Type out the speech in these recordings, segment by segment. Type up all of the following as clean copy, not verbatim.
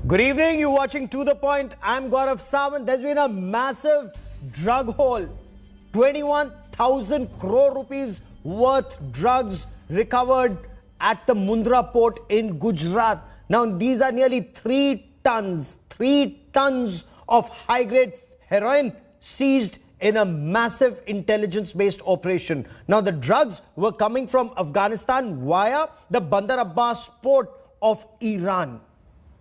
Good evening, you're watching To The Point. I'm Gaurav Sawant. There's been a massive drug haul. 21,000 crore rupees worth drugs recovered at the Mundra port in Gujarat. Now, these are nearly 3 tons of high-grade heroin seized in a massive intelligence-based operation. Now, the drugs were coming from Afghanistan via the Bandar Abbas port of Iran.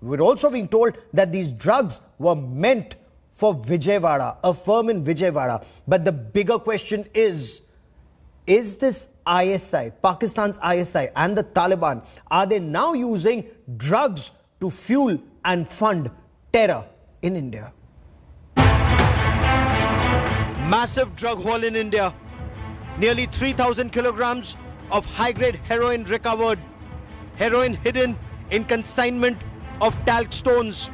We're also being told that these drugs were meant for Vijayawada, a firm in Vijayawada. But the bigger question is this ISI, Pakistan's ISI and the Taliban, are they now using drugs to fuel and fund terror in India? Massive drug haul in India. Nearly 3,000 kilograms of high-grade heroin recovered. Heroin hidden in consignment of talc stones.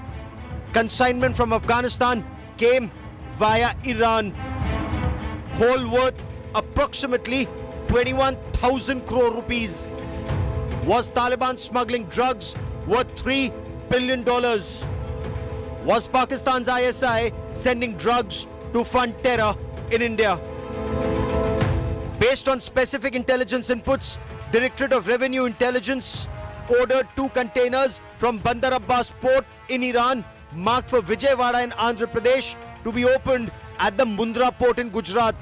Consignment from Afghanistan came via Iran. Haul worth approximately 21,000 crore rupees. Was Taliban smuggling drugs worth $3 billion? Was Pakistan's ISI sending drugs to fund terror in India? Based on specific intelligence inputs, Directorate of Revenue Intelligence ordered 2 containers from Bandar Abbas port in Iran marked for Vijayawada in Andhra Pradesh to be opened at the Mundra port in Gujarat.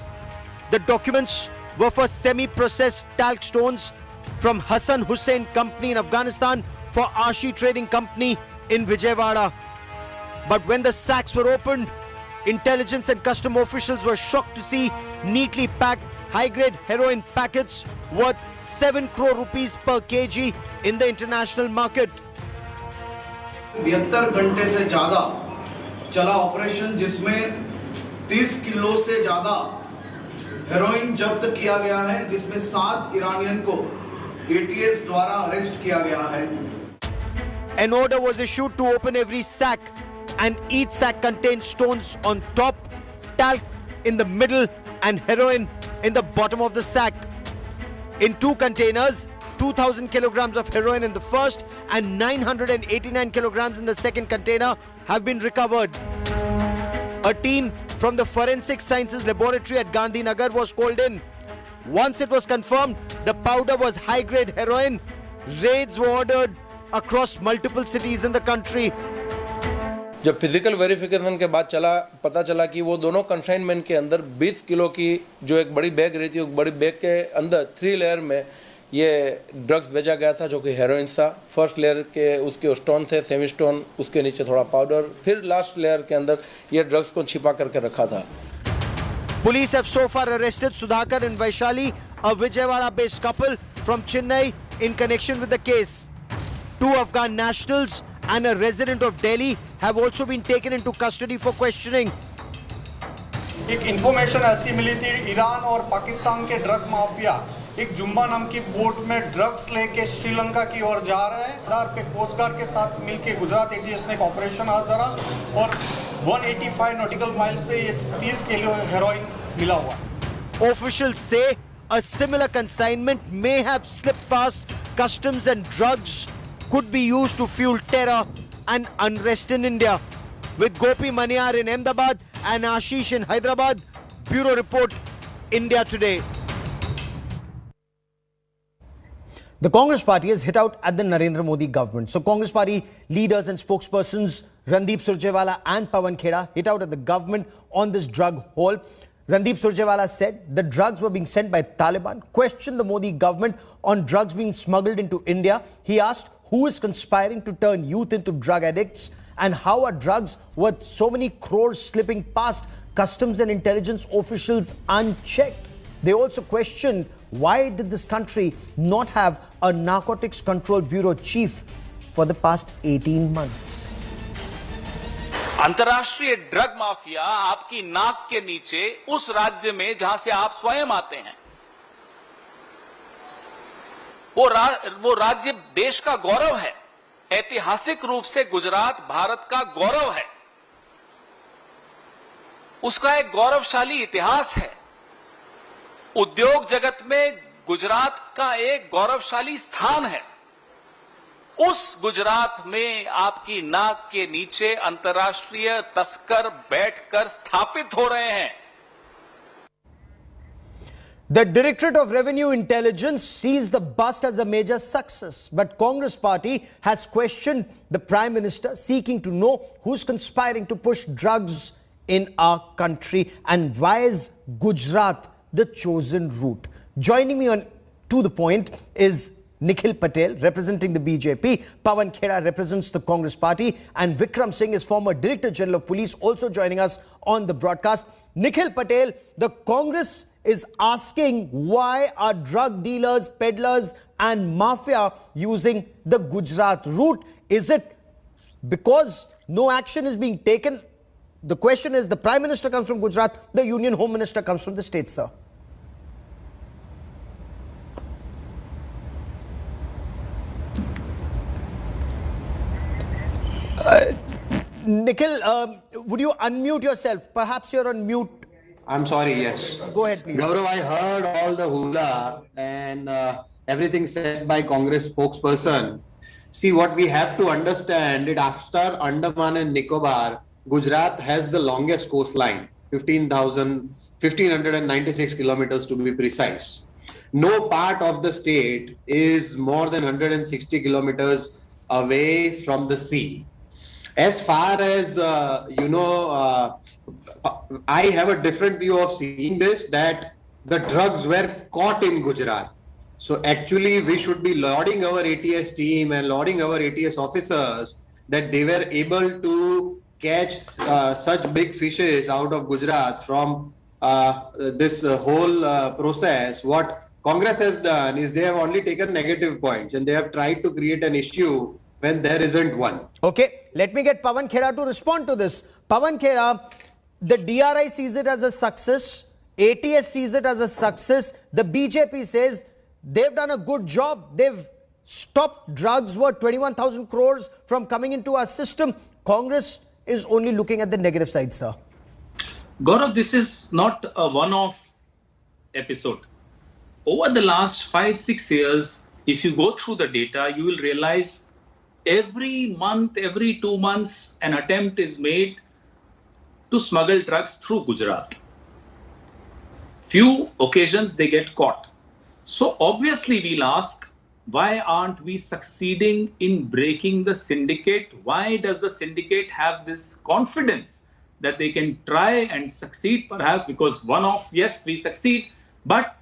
The documents were for semi-processed talc stones from Hassan Hussain Company in Afghanistan for Ashi Trading Company in Vijayawada. But when the sacks were opened, intelligence and custom officials were shocked to see neatly packed high-grade heroin packets worth 7 crore rupees per kg in the international market. 72 घंटे से ज्यादा चला operation जिसमें 30 kilo से ज्यादा heroin जब्त किया गया है, जिसमें 7 ईरानियन को एटीएस द्वारा अरेस्ट किया गया है. An order was issued to open every sack, and each sack contained stones on top, talc in the middle and heroin in the bottom of the sack. In 2 containers, 2,000 kilograms of heroin in the first and 989 kilograms in the second container have been recovered. A team from the Forensic Sciences Laboratory at Gandhinagar was called in. Once it was confirmed the powder was high-grade heroin, raids were ordered across multiple cities in the country. जब physical verification के बाद पता चला कि वो दोनों consignment के अंदर 20 किलो की जो एक बड़ी बैग रहती है, बड़ी बैग के अंदर 3 लेयर में ये ड्रग्स भेजा गया था, जो कि हेरोइन था. फर्स्ट लेयर के उसके स्टोन थे, सेमी स्टोन, उसके नीचे थोड़ा पाउडर, फिर लास्ट लेयर के अंदर ये ड्रग्स को छिपा करके रखा था. Police have so far arrested Sudhakar and Vaishali, a Vijayawada-based couple from Chennai, in connection with the case. 2 Afghan nationals and a resident of Delhi have also been taken into custody for questioning. एक information ऐसी मिली थी, Iran और पाकिस्तान के drug mafia एक Zumba नाम की boat में drugs लेके श्रीलंका की ओर जा रहे हैं. आधार पे कोस्ट गार्ड के साथ मिलके गुजरात एटीएस ने एक ऑपरेशन हाथ धरा और 185 नॉटिकल माइल्स पे ये 30 किलो हेरोइन मिला हुआ. Officials say a similar consignment may have slipped past customs and drugs could be used to fuel terror and unrest in India. With Gopi Maniar in Ahmedabad and Ashish in Hyderabad, Bureau Report, India Today. The Congress party has hit out at the Narendra Modi government. So Congress party leaders and spokespersons Randeep Surjewala and Pawan Kheda hit out at the government on this drug haul. Randeep Surjewala said the drugs were being sent by Taliban, questioned the Modi government on drugs being smuggled into India. He asked who is conspiring to turn youth into drug addicts and how are drugs worth so many crores slipping past customs and intelligence officials unchecked. They also questioned why did this country not have a narcotics control bureau chief for the past 18 months. अंतर्राष्ट्रीय drug mafia आपकी नाक के नीचे उस राज्य में जहां से आप स्वयं आते हैं, वो राज्य देश का गौरव है. ऐतिहासिक रूप से गुजरात भारत का गौरव है. उसका एक गौरवशाली इतिहास है. उद्योग जगत में गुजरात का एक गौरवशाली स्थान है. उस गुजरात में आपकी नाक के नीचे अंतर्राष्ट्रीय तस्कर बैठकर स्थापित हो रहे हैं। The Directorate of Revenue Intelligence sees the bust as a major success, but Congress party has questioned the Prime Minister, seeking to know who's conspiring to push drugs in our country and why is Gujarat the chosen route. Joining me on To The Point is Nikhil Patel, representing the BJP, Pawan Khera represents the Congress party, and Vikram Singh is former Director General of Police, also joining us on the broadcast. Nikhil Patel, the Congress is asking why are drug dealers, peddlers and mafia using the Gujarat route? Is it because no action is being taken? The question is, the Prime Minister comes from Gujarat, the Union Home Minister comes from the state, sir. Nikhil, would you unmute yourself? Perhaps you're on mute. I'm sorry, yes. Go ahead, please. Gaurav, I heard all the hula and everything said by Congress spokesperson. See, what we have to understand is after Andaman and Nicobar, Gujarat has the longest coastline, 1596 kilometers to be precise. No part of the state is more than 160 kilometers away from the sea. As far as, I have a different view of seeing this, that the drugs were caught in Gujarat. So actually, we should be lauding our ATS team and lauding our ATS officers that they were able to catch such big fishes out of Gujarat from this whole process. What Congress has done is they have only taken negative points and they have tried to create an issue when there isn't one. Okay, let me get Pawan Khera to respond to this. Pawan Khera, the DRI sees it as a success, ATS sees it as a success, the BJP says they've done a good job, they've stopped drugs worth 21,000 crores from coming into our system. Congress is only looking at the negative side, sir. Gaurav, this is not a one-off episode. Over the last 5-6 years, if you go through the data, you will realize every month, every 2 months, an attempt is made to smuggle drugs through Gujarat. Few occasions they get caught. So obviously we'll ask, why aren't we succeeding in breaking the syndicate? Why does the syndicate have this confidence that they can try and succeed? Perhaps because one-off, yes, we succeed, but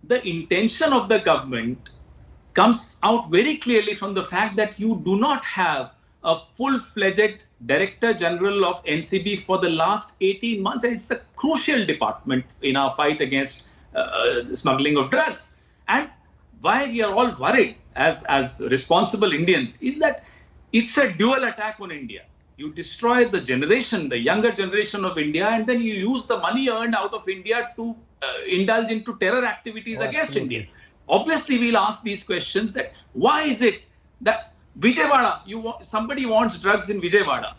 the intention of the government comes out very clearly from the fact that you do not have a full-fledged Director General of NCB for the last 18 months. And it's a crucial department in our fight against smuggling of drugs. And why we are all worried as responsible Indians is that it's a dual attack on India. You destroy the generation, the younger generation of India, and then you use the money earned out of India to indulge into terror activities against India. Obviously, we'll ask these questions that why is it that Vijayawada, somebody wants drugs in Vijayawada.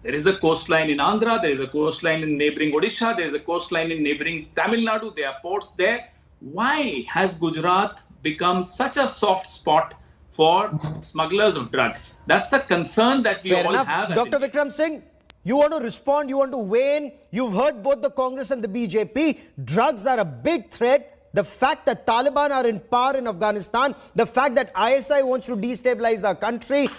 There is a coastline in Andhra, there is a coastline in neighboring Odisha, there is a coastline in neighboring Tamil Nadu, there are ports there. Why has Gujarat become such a soft spot for smugglers of drugs? That's a concern that we all have. Dr. Vikram Singh, you want to respond, you want to weigh in. You've heard both the Congress and the BJP. Drugs are a big threat. The fact that Taliban are in power in Afghanistan, the fact that ISI wants to destabilize our country,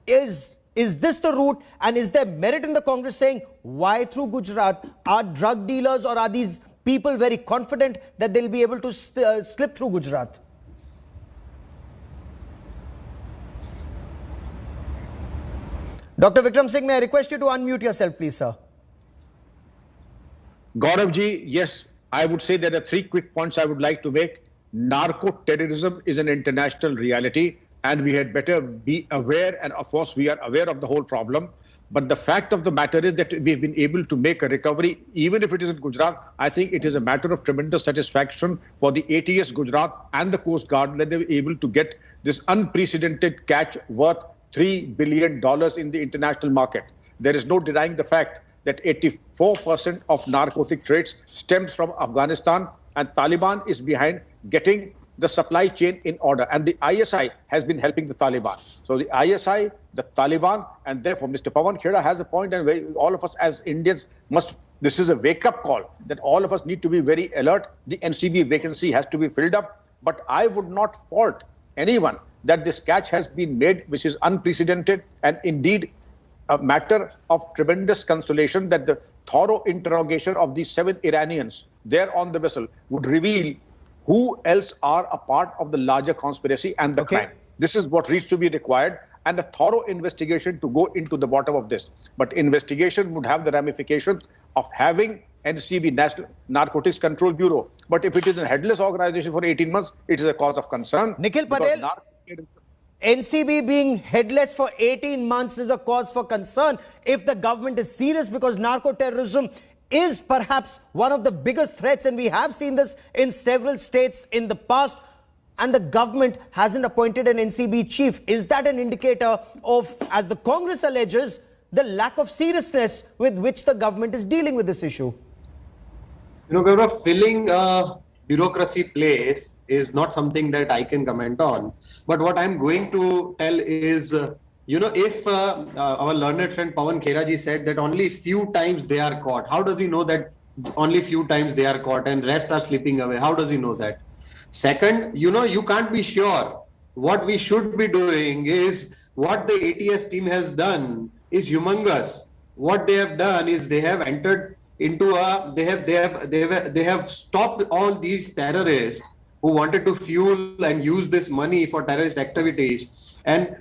is this the route? And is there merit in the Congress saying, why through Gujarat? Are drug dealers or are these people very confident that they'll be able to slip through Gujarat? Dr. Vikram Singh, may I request you to unmute yourself, please, sir? Gauravji, yes, I would say there are 3 quick points I would like to make. Narco-terrorism is an international reality and we had better be aware, and of course we are aware of the whole problem. But the fact of the matter is that we've been able to make a recovery, even if it is in Gujarat. I think it is a matter of tremendous satisfaction for the ATS Gujarat and the Coast Guard that they were able to get this unprecedented catch worth $3 billion in the international market. There is no denying the fact that 84% of narcotic trades stems from Afghanistan, and Taliban is behind getting the supply chain in order. And the ISI has been helping the Taliban. So the ISI, the Taliban, and therefore Mr. Pawan Khera has a point, and all of us as Indians this is a wake-up call that all of us need to be very alert. The NCB vacancy has to be filled up. But I would not fault anyone that this catch has been made, which is unprecedented, and indeed a matter of tremendous consolation that the thorough interrogation of these 7 Iranians there on the vessel would reveal who else are a part of the larger conspiracy and the crime. This is what needs to be required, and a thorough investigation to go into the bottom of this. But investigation would have the ramifications of having NCB, National Narcotics Control Bureau. But if it is a headless organization for 18 months, it is a cause of concern. Nikhil Patel, NCB being headless for 18 months is a cause for concern if the government is serious, because narco-terrorism is perhaps one of the biggest threats, and we have seen this in several states in the past, and the government hasn't appointed an NCB chief. Is that an indicator of, as the Congress alleges, the lack of seriousness with which the government is dealing with this issue? You know, Gaurav, filling a bureaucracy place is not something that I can comment on. But what I'm going to tell is, you know, if our learned friend Pawan Khera ji said that only few times they are caught, how does he know that only few times they are caught and rest are slipping away? How does he know that? Second, you know, you can't be sure. What we should be doing is what the ATS team has done is humongous. What they have done is they have entered into they have stopped all these terrorists who wanted to fuel and use this money for terrorist activities. And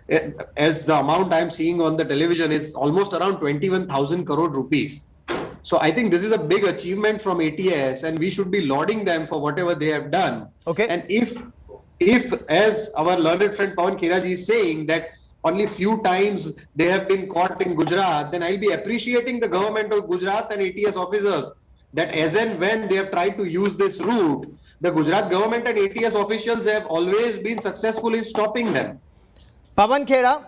as the amount I'm seeing on the television is almost around 21,000 crore rupees. So I think this is a big achievement from ATS, and we should be lauding them for whatever they have done. Okay. And if as our learned friend Pawan Khera ji is saying that only few times they have been caught in Gujarat, then I'll be appreciating the government of Gujarat and ATS officers that as and when they have tried to use this route, the Gujarat government and ATS officials have always been successful in stopping them. Pawan Khera,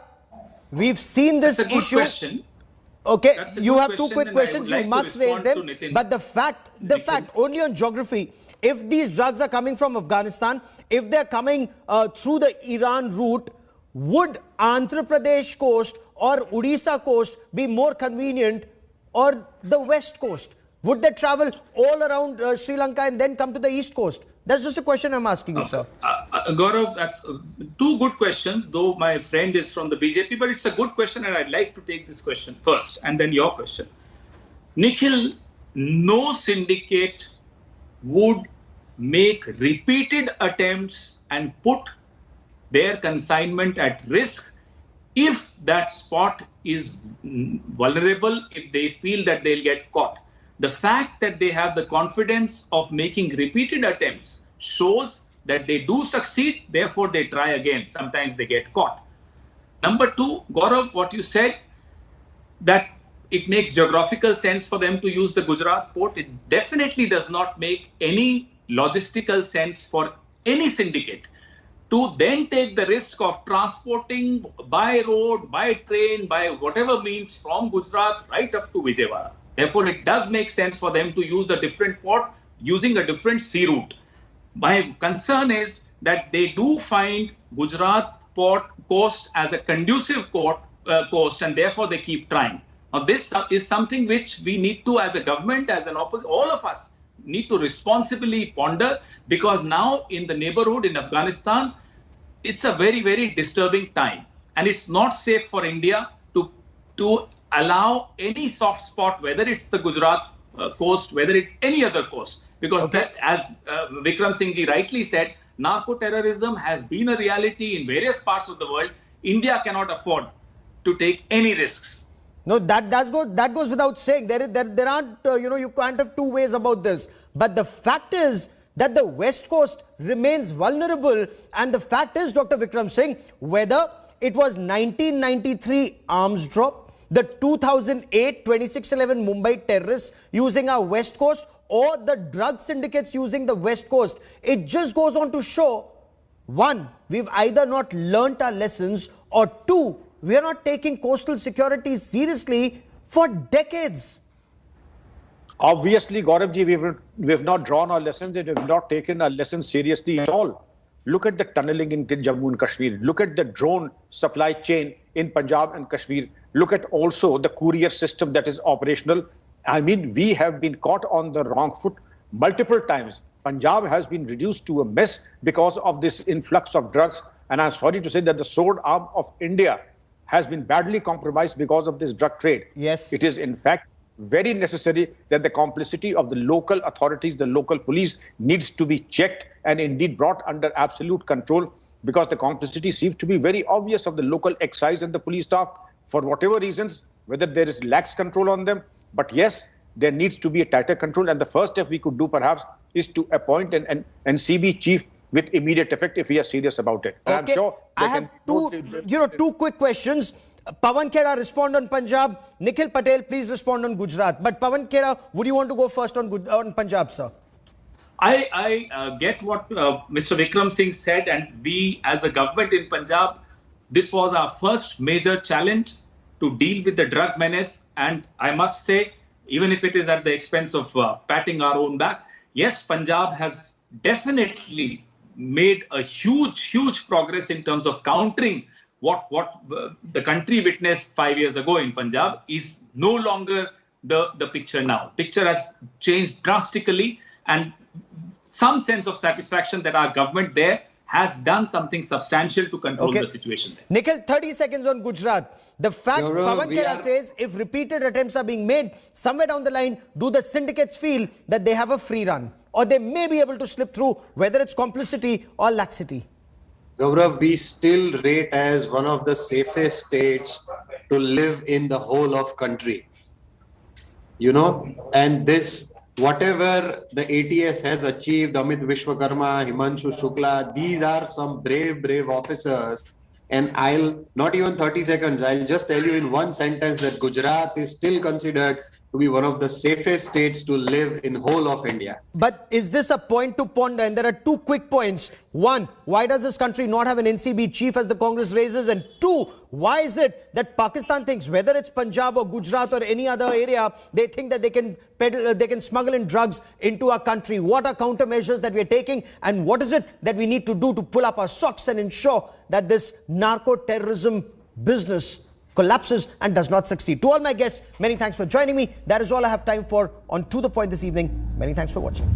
we've seen this That's a good issue. Question. Okay, That's a you good have 2 question, quick and I questions. would You like must to raise them. respond to Nitin. But the fact, only on geography, if these drugs are coming from Afghanistan, if they're coming through the Iran route, would Andhra Pradesh coast or Odisha coast be more convenient, or the west coast? Would they travel all around Sri Lanka and then come to the east coast? That's just a question I'm asking you, sir. Gaurav, that's 2 good questions, though my friend is from the BJP, but it's a good question, and I'd like to take this question first and then your question. Nikhil, no syndicate would make repeated attempts and put their consignment at risk if that spot is vulnerable, if they feel that they'll get caught. The fact that they have the confidence of making repeated attempts shows that they do succeed, therefore they try again. Sometimes they get caught. Number 2, Gaurav, what you said, that it makes geographical sense for them to use the Gujarat port. It definitely does not make any logistical sense for any syndicate to then take the risk of transporting by road, by train, by whatever means from Gujarat right up to Vijayawada. Therefore, it does make sense for them to use a different port using a different sea route. My concern is that they do find Gujarat port coast as a conducive coast, and therefore they keep trying. Now, this is something which we need to, as a government, as an opposition, all of us need to responsibly ponder, because now in the neighborhood in Afghanistan, it's a very, very disturbing time, and it's not safe for India to allow any soft spot, whether it's the Gujarat coast, whether it's any other coast, because that, as Vikram Singh ji rightly said, narco-terrorism has been a reality in various parts of the world. India cannot afford to take any risks. No, that goes without saying. There aren't, you can't have 2 ways about this. But the fact is that the West Coast remains vulnerable. And the fact is, Dr. Vikram Singh, whether it was 1993 arms drop, the 2008 26/11 Mumbai terrorists using our West Coast, or the drug syndicates using the West Coast, it just goes on to show, 1, we've either not learnt our lessons, or 2, we are not taking coastal security seriously for decades. Obviously, Gauravji, we have not drawn our lessons and we have not taken our lessons seriously at all. Look at the tunneling in Jammu and Kashmir. Look at the drone supply chain in Punjab and Kashmir. Look at also the courier system that is operational. I mean, we have been caught on the wrong foot multiple times. Punjab has been reduced to a mess because of this influx of drugs. And I'm sorry to say that the sword arm of India has been badly compromised because of this drug trade. Yes. It is, in fact, very necessary that the complicity of the local authorities, the local police, needs to be checked and indeed brought under absolute control, because the complicity seems to be very obvious of the local excise and the police staff for whatever reasons, whether there is lax control on them. But yes, there needs to be a tighter control. And the first step we could do perhaps is to appoint an CB chief with immediate effect if we are serious about it. And Okay. I'm sure I have two quick questions. Pawan Khera, respond on Punjab. Nikhil Patel, please respond on Gujarat. But Pawan Khera, would you want to go first on Punjab, sir? I get what Mr. Vikram Singh said, and we as a government in Punjab, this was our first major challenge to deal with the drug menace. And I must say, even if it is at the expense of patting our own back, yes, Punjab has definitely made a huge progress in terms of countering what the country witnessed 5 years ago in Punjab is no longer the picture now. Picture has changed drastically, and some sense of satisfaction that our government there has done something substantial to control the situation there. Nikhil, 30 seconds on Gujarat. The fact Pawan Khera says if repeated attempts are being made, somewhere down the line, do the syndicates feel that they have a free run? Or they may be able to slip through, whether it's complicity or laxity? Gaurav, we still rate as one of the safest states to live in the whole of country. You know, and this, whatever the ATS has achieved, Amit Vishwakarma, Himanshu Shukla, these are some brave officers. And I'll not even 30 seconds, I'll just tell you in one sentence that Gujarat is still considered to be one of the safest states to live in whole of India. But is this a point to ponder? And there are two quick points. One, why does this country not have an NCB chief as the Congress raises? And two, why is it that Pakistan thinks, whether it's Punjab or Gujarat or any other area, they think that they can smuggle in drugs into our country? What are countermeasures that we are taking? And what is it that we need to do to pull up our socks and ensure that this narco-terrorism business collapses and does not succeed? To all my guests, many thanks for joining me. That is all I have time for on To The Point this evening. Many thanks for watching.